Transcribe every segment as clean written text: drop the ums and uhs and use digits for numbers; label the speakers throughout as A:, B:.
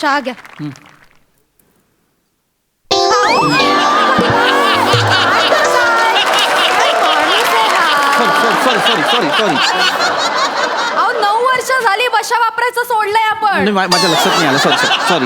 A: चहा घ्या.
B: सॉरी.
A: अहो 9 वर्ष झाली बशा वापरायचं सोडलंय आपण.
B: माझ्या लक्षात नाही आलं. सॉरी.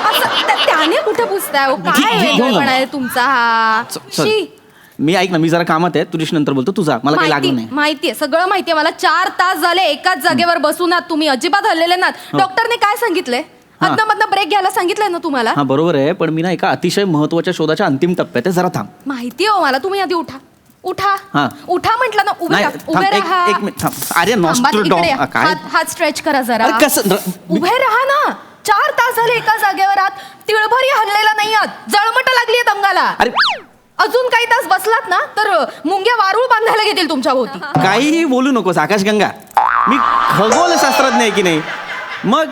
A: असं त्याने कुठे पुसताय हो? काय वेगळेपणा आहे तुमचा हा? शी.
B: मी ऐक ना, मी जरा कामात आहे, तुझ्याशी नंतर बोलतो. तुझा मला काही लागलं नाही.
A: माहितीये, सगळं माहितीये मला. 4 तास झाले एकाच जागेवर बसून आहात तुम्ही, अजिबात हललेले नात. डॉक्टरने काय सांगितलंय? अदन ब्रेक घ्यायला सांगितलंय ना तुम्हाला?
B: हा बरोबर आहे, पण मी ना एका अतिशय महत्वाच्या शोधाच्या अंतिम टप्प्यात आहे. जरा थांब.
A: माहितीये हो मला. तुम्ही आधी उठा.
B: हा.
A: उठा म्हटलं ना. उभे राहा.
B: एक मिनिट थांब. अरे काय
A: हात स्ट्रेच करा जरा.
B: कसं
A: उभे राहा ना. 4 तास झाले एका जागेवर आहात, तिळभरी हललेला नाही आहात. जळमट लागलीये अंगाला.
B: अरे
A: अजून काही तास बसलात ना तर मुंग्या वारूळ बांधायला घेतील तुमच्या भोवती.
B: काहीही बोलू नकोस आकाशगंगा. मी खगोलशास्त्रज्ञ आहे की नाही मग.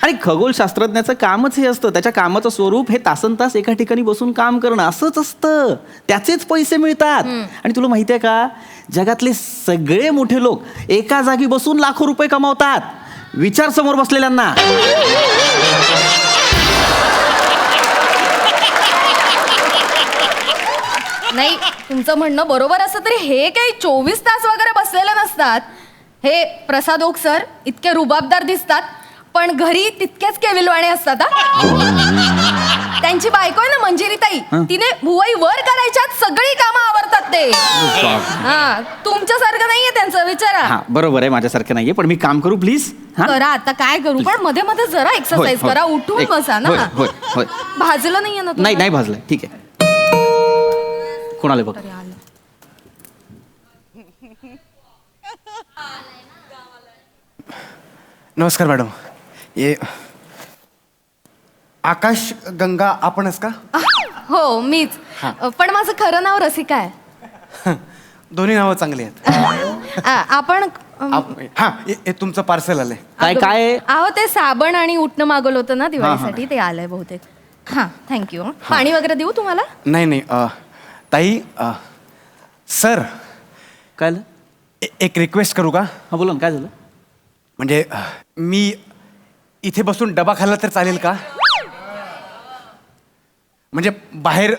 B: आणि खगोलशास्त्रज्ञाचं कामच हे असतं. त्याच्या कामाचं स्वरूप हे तासनतास एका ठिकाणी बसून काम करणं असंच असतं. त्याचेच पैसे मिळतात. आणि तुला माहिती आहे का, जगातले सगळे मोठे लोक एका जागी बसून लाखो रुपये कमावतात. विचार समोर बसलेल्यांना.
A: नाही, तुमचं म्हणणं बरोबर असं तरी हे काही 24 तास वगैरे बसलेले नसतात. हे प्रसाद ओक सर इतके रुबाबदार दिसतात, पण घरी तितकेच केविलवाणे असतात. त्यांची बायको आहे ना मंजिरी ताई, तिने भुवई वर करायच्यात सगळी कामं आवरतात ते. हा, तुमच्यासारखं नाहीये त्यांचं, विचारा.
B: हा बरोबर आहे, माझ्यासारखं नाहीये, पण मी काम करू प्लीज.
A: करा आता, काय करू, पण मध्ये मध्ये जरा एक्सरसाइज करा. उठून बसा ना.
B: होय.
A: भाजलं नाहीये ना?
B: नाही भाजलंय. ठीक आहे. कोणाला बघ.
C: नमस्कार मॅडम. ये आकाश गंगा आपणच का?
A: हो मीच. पण माझं खरं नाव रसिका आहे.
C: दोन्ही नावं चांगली आहेत.
A: आपण
C: हा तुमचं पार्सल आलंय.
B: काय
A: अहो ते साबण आणि उठणं मागवलं होतं ना दिवाळीसाठी, ते आलंय बहुतेक. हा थँक्यू. पाणी वगैरे देऊ तुम्हाला?
C: नाही ताई. सर
B: काय झालं?
C: एक रिक्वेस्ट करू का?
B: हा बोला ना, काय झालं?
C: म्हणजे मी इथे बसून डबा खाल्ला तर चालेल का? म्हणजे बाहेर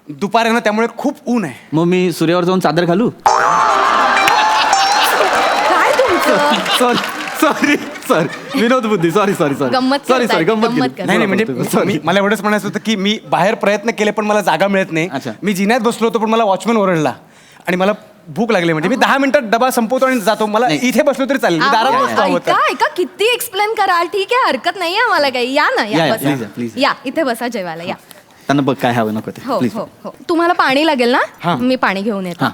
C: दुपार आहे ना, त्यामुळे खूप ऊन आहे.
B: मग मी सूर्यावर जाऊन चादर घालू?
A: काय तुमचं?
B: सॉरी विनोद बुद्धी. सॉरी
A: गंमत
B: गंमत.
C: नाही म्हणजे मला एवढंच म्हणायचं होतं की मी बाहेर प्रयत्न केले पण मला जागा मिळत नाही. मी जिन्यात बसलो होतो पण मला वॉचमॅन ओरडला आणि मला भूक लागली. म्हणजे मी 10 मिनिटात डबा संपवतो आणि जातो. मला इथे बसलो तरी चालेल. मी दारात बसतो.
A: ऐका किती एक्सप्लेन कराल. ठीक आहे, हरकत नाहीये आम्हाला काही. या ना, या
B: प्लीज.
A: या इथे बसा जेवायला. या.
B: त्यांना बघ काय हवं नको ते.
A: हो. तुम्हाला पाणी लागेल ना? मी पाणी घेऊन येतो.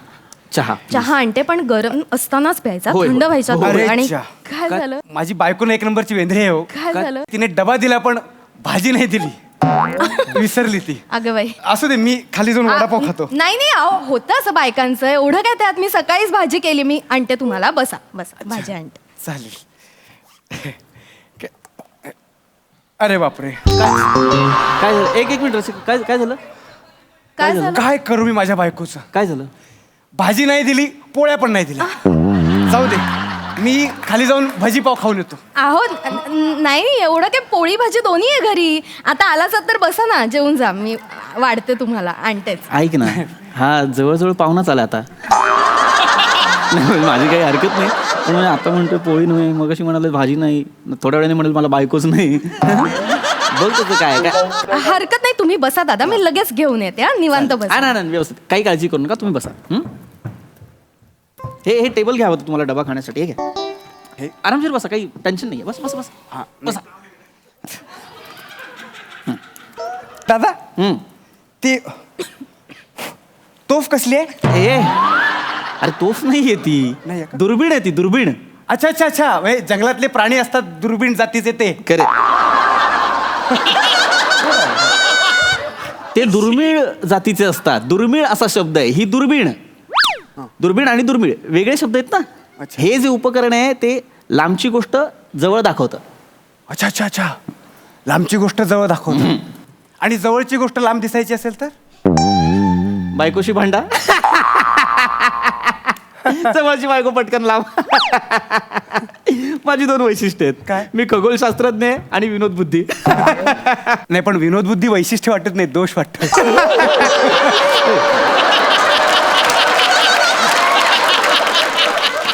A: चहा आणते, पण गरम असतानाच प्यायचा, थंड व्हायचा. आणि काय झालं?
C: माझी बायकोने 1 नंबरची वेंधळी आहे हो.
A: काय झालं?
C: तिने डबा दिला पण भाजी नाही दिली. विसरली ती.
A: अगं बाई,
C: असू दे, मी खाली जाऊन वडापाव खातो.
A: नाही अहो होतं असं बायकांचं. एवढं काय त्यात. मी सकाळीच भाजी केली. मी आणते तुम्हाला. बसा भाजी आणते.
C: चालेल. अरे बापरे,
B: काय झालं? एक मिनिट रसिका, काय झालं?
A: काय झालं?
C: काय करू मी माझ्या बायकोचं?
B: काय झालं?
C: भाजी नाही दिली, पोळ्या पण नाही दिल्या. जाऊ दे, मी खाली जाऊन भाजी पाव खाऊन येतो.
A: अहो नाही एवढं काय, पोळी भाजी दोन्ही आहे घरी. आता आलाच तर बसा ना, जेवून जा. मी वाढते तुम्हाला, आणतेच.
B: ऐक ना, हा जवळजवळ पाहुणाच आला आता. माझी काही हरकत नाही, पण आता म्हणतोय पोळी नाही, मग अशी म्हणाले भाजी नाही, थोड्या वेळाने म्हणाल मला बायकोच नाही. बघ तुझं काय.
A: हरकत नाही, तुम्ही बसा दादा, मी लगेच घेऊन येते. निवांत बसा.
B: नाही व्यवस्थित, काही काळजी करू नका, तुम्ही बसा. हे टेबल घ्यावं होतं तुम्हाला डबा खाण्यासाठी. हे घ्या, हे आरामशीर बसा, काही टेन्शन नाही. बसा.
C: दादा ती तोफ कसली आहे?
B: अरे तोफ नाहीये ती, दुर्बीण आहे ती, दुर्बीण.
C: अच्छा. जंगलातले प्राणी असतात दुर्बीण जातीचे ते.
B: खरे ते दुर्मिळ जातीचे असतात. दुर्मिळ असा शब्द आहे. ही दुर्बीण आणि दुर्मिळ वेगळे शब्द आहेत ना. हे जे उपकरण आहे ते लांबची गोष्ट जवळ दाखवतं.
C: अच्छा. लांबची गोष्ट जवळ दाखवतं. आणि जवळची गोष्ट लांब दिसायची असेल तर
B: बायकोशी भांडा. जवळची बायको पटकन लांब. माझी 2 वैशिष्ट्य आहेत.
C: काय?
B: मी खगोलशास्त्रज्ञ आहे आणि विनोद बुद्धी.
C: नाही पण विनोद बुद्धी वैशिष्ट्य वाटत नाही, दोष वाटत.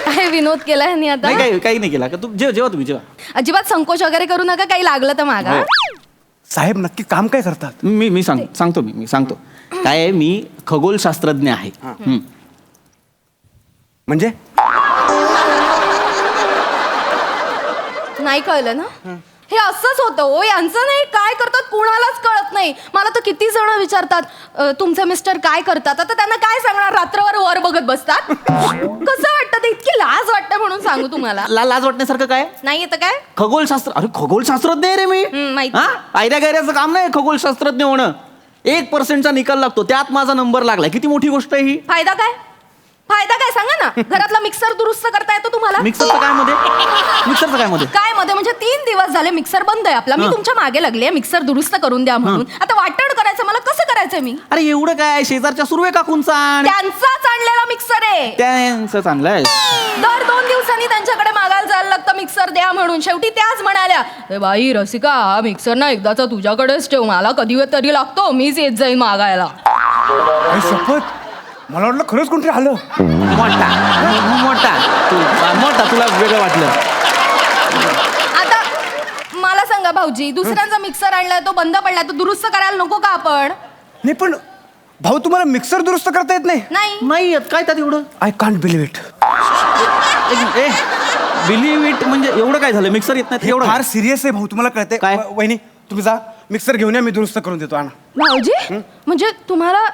A: काय विनोद केलाय ह्यांनी आता?
B: नाही काही नाही केला का तू जेव्हा तुम्ही जेव्हा
A: अजिबात संकोच वगैरे करू नका, काही लागलं तर मागा.
C: साहेब नक्की काम काय करतात?
B: मी सांगतो काय आहे, मी खगोलशास्त्रज्ञ आहे.
C: म्हणजे
A: नाही कळलं ना? हे असंच होतं हो, यांचं नाही काय करतात कुणालाच कळत नाही. मला तर किती जण विचारतात तुमचे मिस्टर काय करतात. आता त्यांना काय सांगणार, रात्रभर वर बघत बसतात. कसं वाटतं ते, इतकी लाज वाटते म्हणून सांगू तुम्हाला.
B: लाज वाटण्यासारखं काय?
A: नाही येतं काय?
B: खगोलशास्त्र, अरे खगोलशास्त्रज्ञ आहे रे मी.
A: माहिती.
B: आयऱ्या गायऱ्याचं काम नाही खगोलशास्त्रज्ञ होणं. 1% निकाल लागतो, त्यात माझा नंबर लागलाय. किती मोठी गोष्ट आहे ही.
A: फायदा काय? फायदा काय सांगा ना. घरातला मिक्सर दुरुस्त करता येतो तुम्हाला?
B: मिक्सरचं काय मध्ये
A: काय मध्ये म्हणजे 3 दिवस झाले मिक्सर बंद आहे आपला. मी तुमच्या मागे लागले मिक्सर दुरुस्त करून द्या म्हणून. आता वाटण करायचं, मला कसं करायचं मी?
B: अरे एवढं काय, शेजारच्या सुर्वे काकूंचा
A: त्यांचाच आणलेला मिक्सर आहे.
B: त्यांचं आणलाय.
A: दर 2 दिवसांनी त्यांच्याकडे मागायला जायला लागतं मिक्सर द्या म्हणून. शेवटी त्याच म्हणाल्या, "ए बाई रसिका, हा मिक्सर ना एकदाचा तुझ्याकडेच ठेव, मला कधी तरी लागतो, मीच येत जाईन मागायला."
C: आई शपथ, मला वाटलं खरंच कोणतरी आलं.
B: मोठा तुला वेगळं वाटलं.
A: आता मला सांगा भाऊजी, दुसऱ्यांचा मिक्सर आणलाय, तो बंद पडलाय, तो दुरुस्त करायला नको का आपण?
C: नाही पण भाऊ तुम्हाला मिक्सर दुरुस्त करता येत नाही?
A: नाही
B: येत काय त्यात एवढं?
C: I can't believe it.
B: Believe it म्हणजे एवढं काय झालं? मिक्सर येत नाही एवढं
C: फार सिरियस आहे भाऊ, तुम्हाला कळते
B: काय?
C: वहिनी तुम्ही जा मिक्सर घेऊन या, मी दुरुस्त करून देतो. आणा.
A: भाऊजी म्हणजे तुम्हाला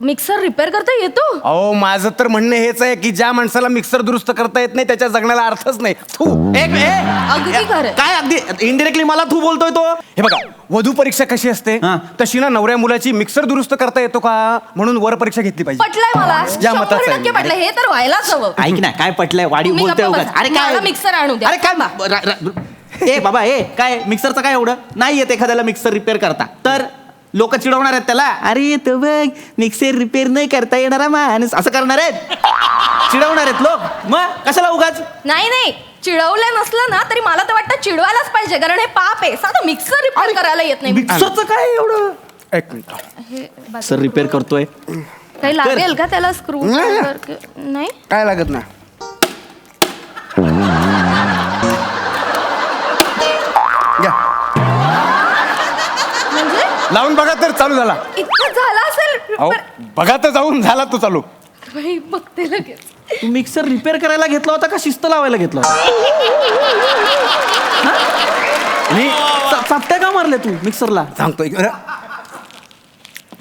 A: मिक्सर रिपेअर करता येतो?
C: अहो माझं तर म्हणणं हेच आहे की ज्या माणसाला मिक्सर दुरुस्त करता येत नाही त्याच्या जगण्याला अर्थच नाही. थू.
A: अगदी खरं.
B: काय अगदी इनडिरेक्टली मला तू बोलतोय तो.
C: हे बघा, वधू परीक्षा कशी असते
B: हा.
C: तशी ना नवऱ्या मुलाची मिक्सर दुरुस्त करता येतो का म्हणून वर परीक्षा घेतली पाहिजे.
A: पटलंय मला,
C: या मताचं आहे
A: 100% पटलंय. हे तर व्हायलाच हवं.
B: ऐक ना, काय पटलंय वाढीव
A: तुम्ही
B: बोलतोय
A: गप्प
B: उगाच.
A: बसा.
B: अरे काय
A: मला मिक्सर आणू द्या.
B: अरे काय ए बाबा काय मिक्सरचं काय एवढं नाही येत एखाद्याला मिक्सर रिपेअर करता तर लोक चिडवणार आहेत त्याला. अरे तो बघ मिक्सर रिपेअर नाही करता येणारा माणूस असं करणार आहेत, चिडवणार आहेत लोक. मग कशाला उगाच.
A: नाही चिडवलं नसलं ना तरी मला तर वाटतं चिडवायलाच पाहिजे, कारण हे पाप आहे. साधं मिक्सर रिपेअर करायला येत नाही.
B: मिक्सरचं काय एवढं.
C: एक मिनिट.
A: हे बस.
B: सर रिपेअर करतोय.
A: काही लागेल का त्याला स्क्रू? नाही
C: काय लागत ना.
A: म्हणजे
C: लावून बघा तर चालू झाला.
A: इतकं झालं असेल.
C: अहो बघा तर जाऊन झाला तो चालू.
A: बाई, बघते लगेच.
B: तू मिक्सर रिपेअर करायला घेतला होता का शिस्त लावायला घेतला होता?
C: मी
B: चापट्या का मारल्या तू मिक्सरला?
C: सांगतो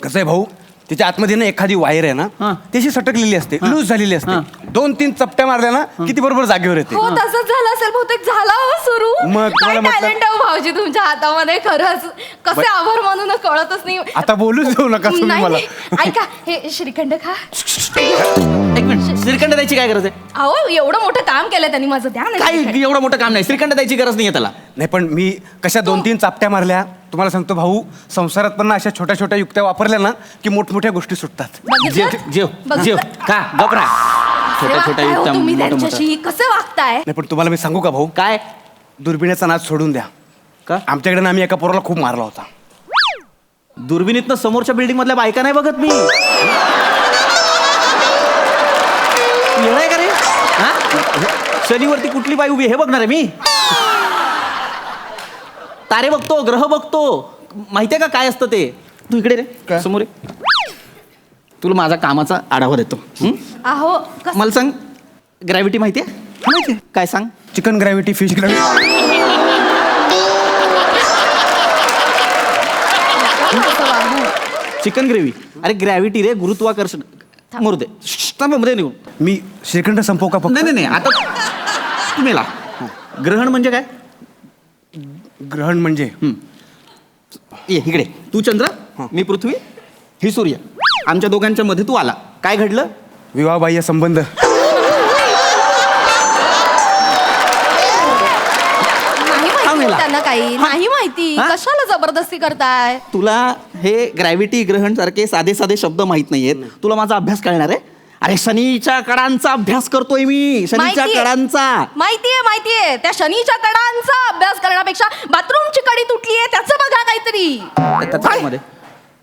C: कसं आहे भाऊ, तिच्या आतमध्ये ना एखादी वायर आहे
B: हा.
C: ना त्याची सटकलेली असते, लूज झालेली असते.
B: हा.
C: 2-3 चपट्या मारल्या ना किती बरोबर जागेवर येते.
A: हो तसंच झालं असेल बहुतेक. झाला हो सुरू.
C: मग
A: काय
C: तुम्हाला म्हटलं-
A: टॅलेंट आहे हो भाऊजी तुमच्या हातामध्ये, खरंच. कसे आभार मानून कळतच नाही.
C: आता बोलूच देऊ नका तुम्ही
A: नाही,
C: मला.
A: नाही. ऐका, हे श्रीखंड खा.
B: एक मिनिट, श्रीखंड द्यायची काय गरज आहे?
A: अहो एवढं मोठं काम केलं त्यांनी माझं, द्या ना
B: काय
A: श्रीखंड.
B: एवढं मोठं काम नाही, श्रीखंड द्यायची गरज नाहीये त्याला.
C: नाही पण मी कशा 2-3 चापट्या मारल्या. तुम्हाला सांगतो भाऊ, संसारात पण ना अशा छोट्या छोट्या युक्त्या वापरल्या ना की मोठमोठ्या गोष्टी सुटतात.
B: जेव जेव
A: बघितलं?
B: जेव का गपरा.
A: कसे
B: छोट्या छोट्या
A: वागताय हो
B: युक्त्या
A: तुम्ही
B: मोठं मोठं.
A: त्यांच्याशी, कसं वागताय?
C: नाही पण तुम्हाला मी सांगू का भाऊ,
B: काय
C: दुर्बिणीचा नाच सोडून द्या.
B: का
C: आमच्याकडे ना आम्ही एका पोराला खूप मारला होता.
B: दुर्बिणीतनं समोरच्या बिल्डिंग मधल्या बायका नाही बघत मी. येणार का रे? हा? शनीवरती कुठली बाई उभी आहे हे बघणार आहे मी. तारे बघतो, ग्रह बघतो. माहितीये का काय असतं ते? तू इकडे रे,
C: काय?
B: समोर ये. तुला माझा कामाचा आढावा देतो.
A: अहो कसं
B: मला सांग, ग्रॅव्हिटी माहितीये? माहितीये काय सांग?
C: Chicken gravity, fish gravity.
A: वागू?
B: Chicken gravy. अरे ग्रॅव्हिटी रे, गुरुत्वाकर्षण. मरू दे. मध्ये निघून.
C: मी श्रीखंड संपव का फक्त?
B: नाही आता तुम्ही ला. ग्रहण म्हणजे काय?
C: ग्रहण म्हणजे
B: ये इकडे. तू चंद्र, मी पृथ्वी, ही सूर्य. आमच्या दोघांच्या मध्ये तू आला. काय घडलं?
C: विवाहबाह्य संबंध.
A: नाही माहिती
B: मेला.
A: त्यांना काही नाही माहिती.
B: हा?
A: कशाला जबरदस्ती करताय?
B: तुला हे ग्रॅव्हिटी, ग्रहण सारखे साधे साधे शब्द माहित नाहीयेत. तुला माझा अभ्यास कळणार आहे. अरे शनीच्या कडांचा अभ्यास करतोय मी, शनीच्या
A: माहितीये.
B: कडांचा.
A: माहितीये त्या शनीच्या कडांचा अभ्यास करण्यापेक्षा बाथरूमची कडी तुटली आहे त्याचं बघा काहीतरी.
B: त्याच्यामध्ये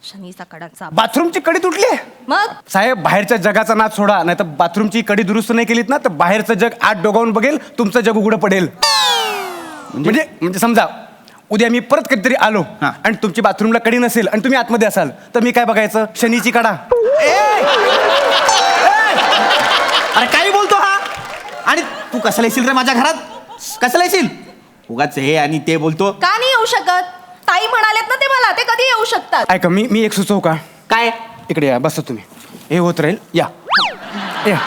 A: शनीचा कडांचा
C: बाथरूमची कडी तुटली आहे.
A: मग
C: साहेब बाहेरच्या जगाचा नाद सोडा, नाही तर बाथरूमची कडी दुरुस्त नाही केलीत ना तर बाहेरचं जग आत डोगावून बघेल, तुमचं जग उघडं पडेल. म्हणजे समजा उद्या मी परत कधीतरी आलो
B: हा.
C: आणि तुमची बाथरूमला कडी नसेल आणि तुम्ही आतमध्ये असाल तर मी काय बघायचं? शनीची कडा.
B: अरे काय बोलतो हा? आणि तू कशाला येशील रे माझ्या घरात? कशाला येशील? उगाच हे आणि ते बोलतो.
A: का नाही येऊ शकत? ताई म्हणालेत ना ते मला, ते कधी येऊ शकतात?
C: ऐका मी एक सुचवू का?
B: काय
C: इकडे या, बसा तुम्ही. हे होत राहील, या या.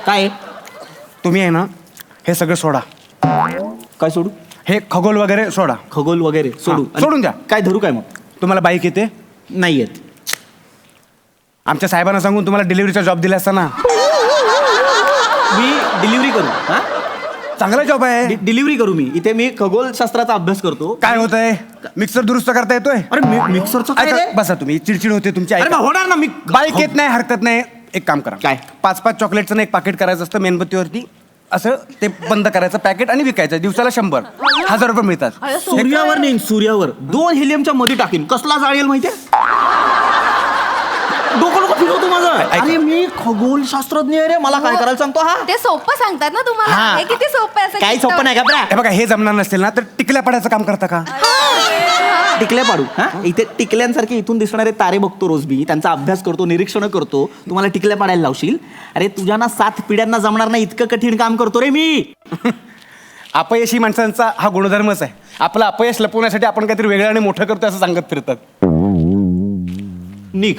B: काय
C: तुम्ही आहे ना हे सगळं सोडा.
B: काय सोडू?
C: हे खगोल वगैरे सोडा.
B: खगोल वगैरे सोडू?
C: हा, सोडून द्या.
B: काय धरू काय मग?
C: तुम्हाला बाईक येते?
B: नाही येत.
C: आमच्या साहेबांना सांगून तुम्हाला डिलिव्हरीचा जॉब दिला असता ना.
B: मी डिलिव्हरी करू? हा,
C: चांगला जॉब आहे.
B: डिलिव्हरी करू मी. इथे मी खगोलशास्त्राचा अभ्यास करतो.
C: काय होत आहे? मिक्सर दुरुस्त करता येतोय?
B: अरे मिक्सरचं काय
C: ऐका,
B: रे?
C: बसा तुम्ही. चिडचिड होते तुमची.
B: अरे
C: ऐका.
B: मग होणार ना. मी
C: बाईक येत नाही, हरकत नाही. एक काम करा.
B: काय?
C: 5 चॉकलेटचं ना एक पाकिट करायचं असतं मेणबत्तीवरती, असं ते बंद करायचं पॅकेट आणि विकायचं. दिवसाला 100 1000 रुपये मिळतात.
A: अरे, सोपं
B: सूर्यावर
A: आहे.
B: नाही, सूर्यावर 2 हेलियमच्या मध्ये टाकीन. कसला जाळेल माहितीये? डोकं फिरवतो माझं. अरे मी खगोलशास्त्रज्ञ आहे रे, मला काय करायला सांगतो हा?
A: ते सोपं सांगतात ना तुम्हाला.
B: हा.
A: हे किती सोपं आहे असं
B: काही
A: किती-
B: सोपं नाही का बरा?
C: हे बघा, हे जमणार नसेल ना तर टिकल्या पडायचं काम करता का?
B: टिकल्या पाडू. हा, इथे टिकल्यांसारखे इथून दिसणारे तारे बघतो रोज मी, त्यांचा अभ्यास करतो, निरीक्षण करतो. तुम्हाला टिकल्या पाडायला लावशील? अरे तुझ्या ना 7 पिढ्यांना जमणार नाही इतकं कठीण काम करतो रे मी.
C: अपयशी माणसांचा हा गुणधर्मच आहे. आपलं अपयश लपवण्यासाठी आपण काहीतरी वेगळं आणि मोठं करतो असं सांगत फिरतात.
B: निघ.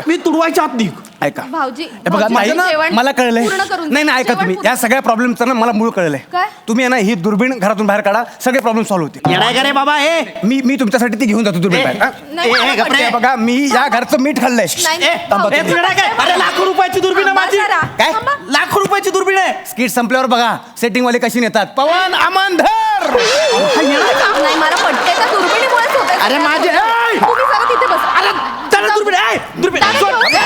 B: मी तुडवायच्या आत निघ.
C: ऐका,
A: भाऊजी
C: हे बघा
A: भाऊजी,
C: ताई,
A: जेवण
C: मला कळलंय.
A: पूर्ण करून
C: नाही
A: द्या.
C: नाही, ऐका
A: जेवण
C: तुम्ही,
A: पूर्ण-
C: या सगळ्या प्रॉब्लेमचं ना मला मूळ कळलंय.
A: काय?
C: तुम्ही आहे ना ही दुर्बीण घरातून बाहेर काढा, सगळे प्रॉब्लेम सॉल्व्ह होतील.
B: येडाय का रे बाबा? हे
C: मी तुमच्यासाठी ती घेऊन जातो दुर्बीण बाहेर. हा?
A: नाही,
B: ए, गप्रे.
C: हे बघा, मी या घरचं मीठ खाल्लंय.
A: नाही,
B: ए,
C: थांबा
B: ए,
C: तुम्ही.
B: तू येडाय काय? अरे लाखो रुपयाची दुर्बीण आहे माझी.
A: जरा.
C: काय?
A: थांबा.
B: लाखो रुपयाची दुर्बीण आहे.
C: स्किट संपल्यावर बघा सेटिंग वाले कशी नेतात. पवन आमंधर.
A: नाही मला पटते त्या दुर्बिणीमुळेच होत
B: अरे माझे- ए!
A: तुम्ही जरा तिथे बस.
B: अरे चला दुर्बीण आहे. दुर्बीण
A: दादा,
B: सोड.
A: घेऊन जा.